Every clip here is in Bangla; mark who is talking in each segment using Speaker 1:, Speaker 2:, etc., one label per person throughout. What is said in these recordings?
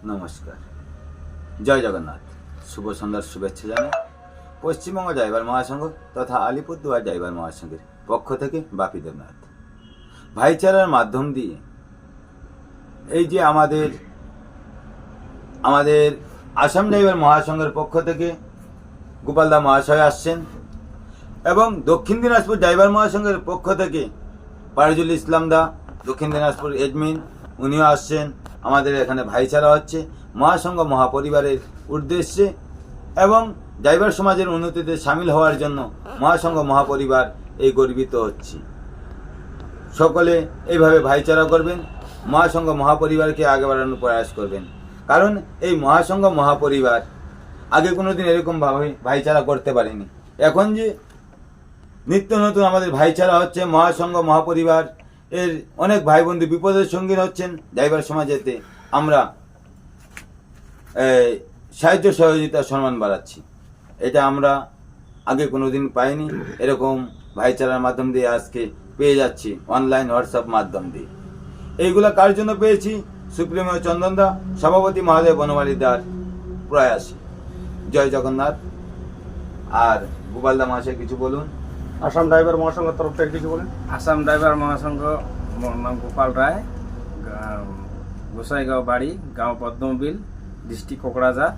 Speaker 1: নমস্কার, জয় জগন্নাথ। শুভ সন্ধ্যার শুভেচ্ছা জানাই পশ্চিমবঙ্গ ড্রাইভার মহাসংঘ তথা আলিপুরদুয়ার ড্রাইভার মহাসংঘের পক্ষ থেকে বাপি দেবনাথ। ভাইচারার মাধ্যম দিয়ে এই যে আমাদের আসাম ড্রাইভার মহাসংঘের পক্ষ থেকে গোপালদা মহাশয় আসছেন এবং দক্ষিণ দিনাজপুর ড্রাইভার মহাসংঘের পক্ষ থেকে পারজুল ইসলাম দা, দক্ষিণ দিনাজপুর এডমিন, উনিও আসছেন। আমাদের এখানে ভাইচারা হচ্ছে মহাসংঘ মহাপরিবারের উদ্দেশ্যে এবং ড্রাইভার সমাজের উন্নতিতে সামিল হওয়ার জন্য মহাসংঘ মহাপরিবার এই গর্বিত হচ্ছে। সকলে এইভাবে ভাইচারা করবেন, মহাসংঘ মহাপরিবারকে আগে বাড়ানোর প্রয়াস করবেন। কারণ এই মহাসংঘ মহাপরিবার আগে কোনোদিন এরকমভাবে ভাইচারা করতে পারেনি। এখন যে নিত্য নতুন আমাদের ভাইচারা হচ্ছে, মহাসংঘ মহাপরিবার এর অনেক ভাই বন্ধু বিপদের সঙ্গী হচ্ছেন। ড্রাইভার সমাজেতে আমরা সাহায্য সহযোগিতা সম্মান বাড়াচ্ছি। এটা আমরা আগে কোনোদিন পাইনি। এরকম ভাইচারার মাধ্যম দিয়ে আজকে পেয়ে যাচ্ছি, অনলাইন হোয়াটসঅ্যাপ মাধ্যম দিয়ে। এইগুলা কার জন্য পেয়েছি? সুপ্রিমো চন্দন দা, সভাপতি মহাদেব বনমালীদার প্রয়াসে। জয় জগন্নাথ। আর গোপালদা মহাশয় কিছু বলুন।
Speaker 2: আসাম ড্রাইভার মহাসংঘের তরফ থেকে কিছু বলেন।
Speaker 3: আসাম ড্রাইভার মহাসংঘ, মোর নাম গোপাল রায়, গোসাইগাঁও বাড়ি, গাঁও পদ্মবিল, ডিস্ট্রিক্ট কোকরাঝার।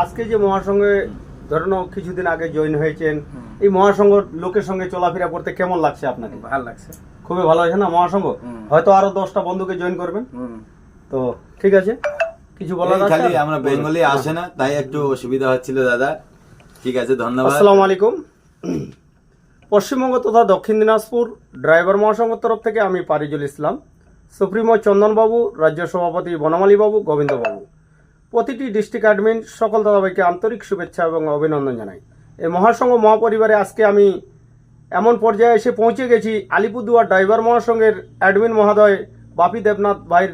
Speaker 2: আজকে যে মহাসংঘে ধরেন কিছুদিন আগে জয়েন হয়েছেন, এই মহাসংঘ লোকের সঙ্গে চলাফেরা করতে কেমন লাগছে আপনাকে?
Speaker 3: ভালো লাগছে,
Speaker 2: খুবই ভালো হয়েছে না মহাসংঘ? হয়তো আরো 10টা বন্ধুকে জয়েন করবেন। তো ঠিক আছে, কিছু বলার আছে?
Speaker 1: খালি আমরা বেঙ্গলি আসে না, তাই একটু অসুবিধা হচ্ছিল দাদা। ঠিক আছে, ধন্যবাদ।
Speaker 2: আসসালামু আলাইকুম। পশ্চিমবঙ্গ তথা দক্ষিণ দিনাজপুর ড্রাইভার মহাসংঘের তরফ থেকে আমি পারিজুল ইসলাম, সুপ্রিমো চন্দনবাবু, রাজ্য সভাপতি বনমালীবাবু, গোবিন্দবাবু, প্রতিটি ডিস্ট্রিক্ট অ্যাডমিন, সকল দাদাভাইকে আন্তরিক শুভেচ্ছা এবং অভিনন্দন জানাই। এই মহাসংঘ মহাপরিবারে আজকে আমি এমন পর্যায়ে এসে পৌঁছে গেছি, আলিপুরদুয়ার ড্রাইভার মহাসংঘের অ্যাডমিন মহোদয় বাপি দেবনাথ ভাইয়ের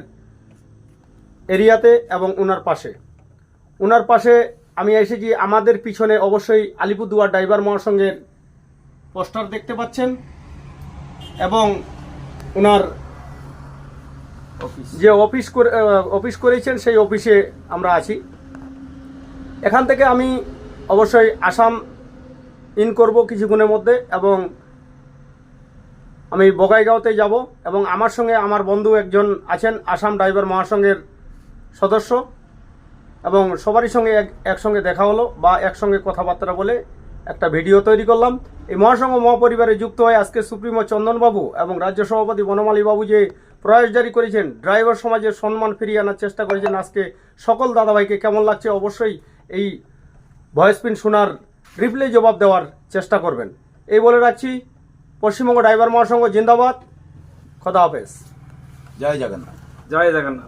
Speaker 2: এরিয়াতে এবং ওনার পাশে আমি এসেছি। আমাদের পিছনে অবশ্যই আলিপুরদুয়ার ড্রাইভার মহাসংঘের পোস্টার দেখতে পাচ্ছেন এবং ওনার যে অফিস করেছেন সেই অফিসে আমরা আছি। এখান থেকে আমি অবশ্যই আসাম ইন করব কিছুক্ষণের মধ্যে এবং আমি বগাইগাঁওতে যাব এবং আমার সঙ্গে আমার বন্ধু একজন আছেন আসাম ড্রাইভার মহাসংঘের সদস্য, এবং সবারই সঙ্গে একসঙ্গে দেখা হলো বা একসঙ্গে কথাবার্তা বলে একটা ভিডিও তৈরি করলাম। এই মহাসংঘ মহাপরিবারে যুক্ত হয়ে আজকে সুপ্রিমো চন্দনবাবু এবং রাজ্য সভাপতি বনমালীবাবু যে প্রয়াস জারি করেছেন, ড্রাইভার সমাজের সম্মান ফিরিয়ে আনার চেষ্টা করেছেন, আজকে সকল দাদাভাইকে কেমন লাগছে অবশ্যই এই ভয়েস পিন শোনার রিপ্লাই জবাব দেওয়ার চেষ্টা করবেন। এই বলে রাখছি, পশ্চিমবঙ্গ ড্রাইভার মহাসংঘ জিন্দাবাদ। খোদা হাফেজ।
Speaker 1: জয় জগন্নাথ।
Speaker 3: জয় জগন্নাথ।